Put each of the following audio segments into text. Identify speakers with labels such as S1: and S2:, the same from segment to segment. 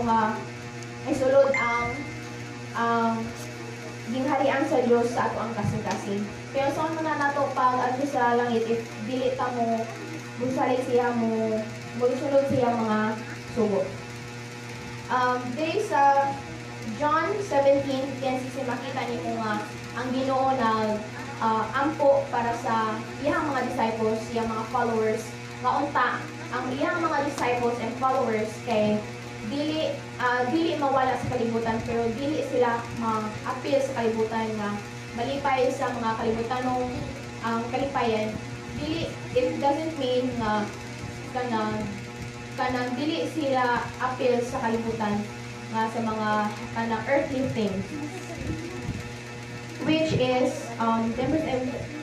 S1: nga isulod ang gingharian sa Dios sa ato ang kasing-kasing. Pero saan man nato pag adto sa langit if dili ta mo busalig siya mo musulod siya mga sugo. Diri sa John 17:10 makita nimo nga ang Ginoo nag ampo para sa iyang mga disciples, iyang mga followers nga unta ang iyang mga disciples and followers kay dili mawala sa kalibutan pero dili sila ma-appeal sa kalibutan nga malipay sa mga kalibutanong kalipayan. It doesn't mean nga kanang dili sila appeal sa kalibutan nga sa mga kanang earthly things, which is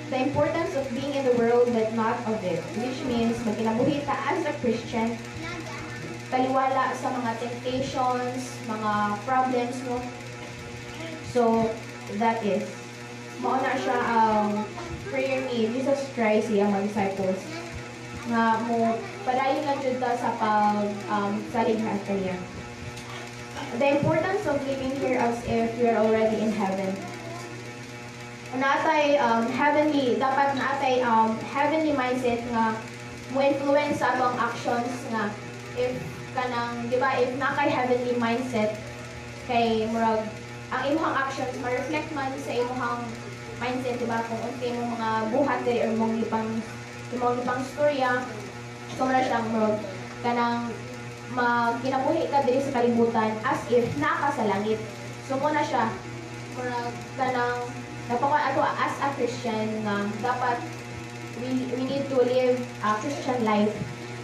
S1: the importance of being in the world but not of it, which means magkinabuhi ta as a Christian taliwala sa mga temptations, mga problems mo. So that is mauna siya ang prayer ni Jesus Christ iyang mga disciples nga mo padayon lang jud ta sa pag salig na kaniya. The importance of living here as if we are already in heaven. Naatay dapat naatay heavenly mindset nga mo influence sa atong actions nga if kanang di ba if nakay heavenly mindset kay murag ang imong actions ma-reflect man sa imong mindset, di ba, kung unti mo mga buhat diri or mong lipang storya, so mara siyang murag kanang magkinabuhi ka diri sa kalibutan as if naka sa langit. So muna siya murag kanang dapat ato as a Christian nga dapat we need to live a Christian life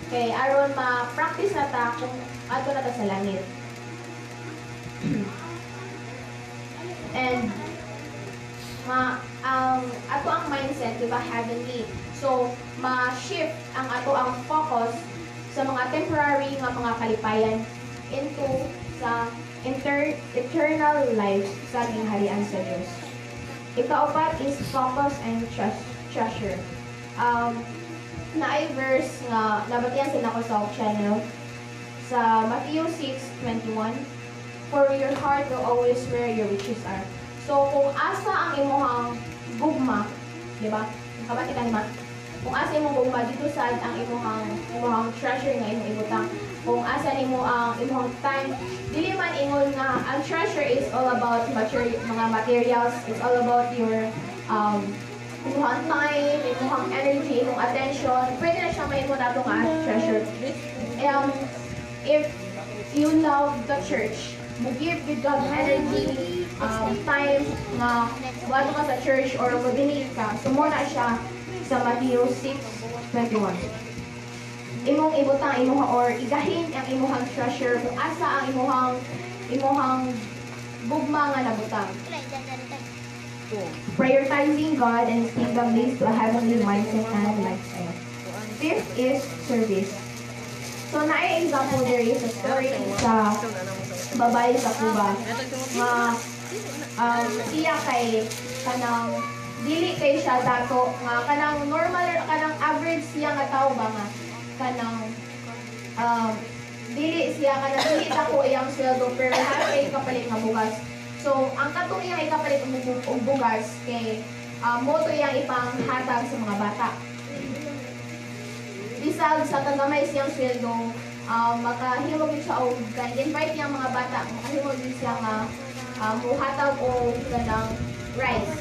S1: kay aron ma-practice na ta kung ato na ta sa langit. And ato ang mindset, di ba, heavenly. So, ma-shift ang ato ang focus sa mga temporary nga mga kalipayan into sa eternal life sa gingharian sa Diyos. Ikaapat is focus and treasure. Naay verse nga nabatian sila ko sa channel sa Matthew 6:21, for your heart will always where your riches are. So kung asa ang imong gugma, di ba? Kabati ka naman. Kung asa imong gugma dito sad ang imong treasure nga imong ibutang. Kung asa nimo ang imong time, dili man ingon nga ang treasure is all about mga materials, it's all about your imong time, imong energy, imong attention. Pwede na siya may imong nato nga treasure. If you love the church, mo give God energy, time nga wala ka sa church or mag-donate ka, sumuna siya sa Matthew 6:21. Imong ibutang or igahin ang imong treasure kung asa ang imong gugma nga nabutang. Prioritizing God and His kingdom leads to a heavenly mindset and lifestyle. Fifth is service. So, example there is a story sa babae sa Cuba nga siya kay kanang dili kay siya dato nga kanang normal kanang average siya nga tao ba nga kanang dili dako iyang sweldo pero kay kapalit nga bugas. So, ang katong iyang ikapalit og bugas kay moto iyang ipanghatag sa mga bata. Bisag sa tagamay siyang sweldo, makahimog siya og invite niyang mga bata, makahimog siya nga muhatag og kanang rice.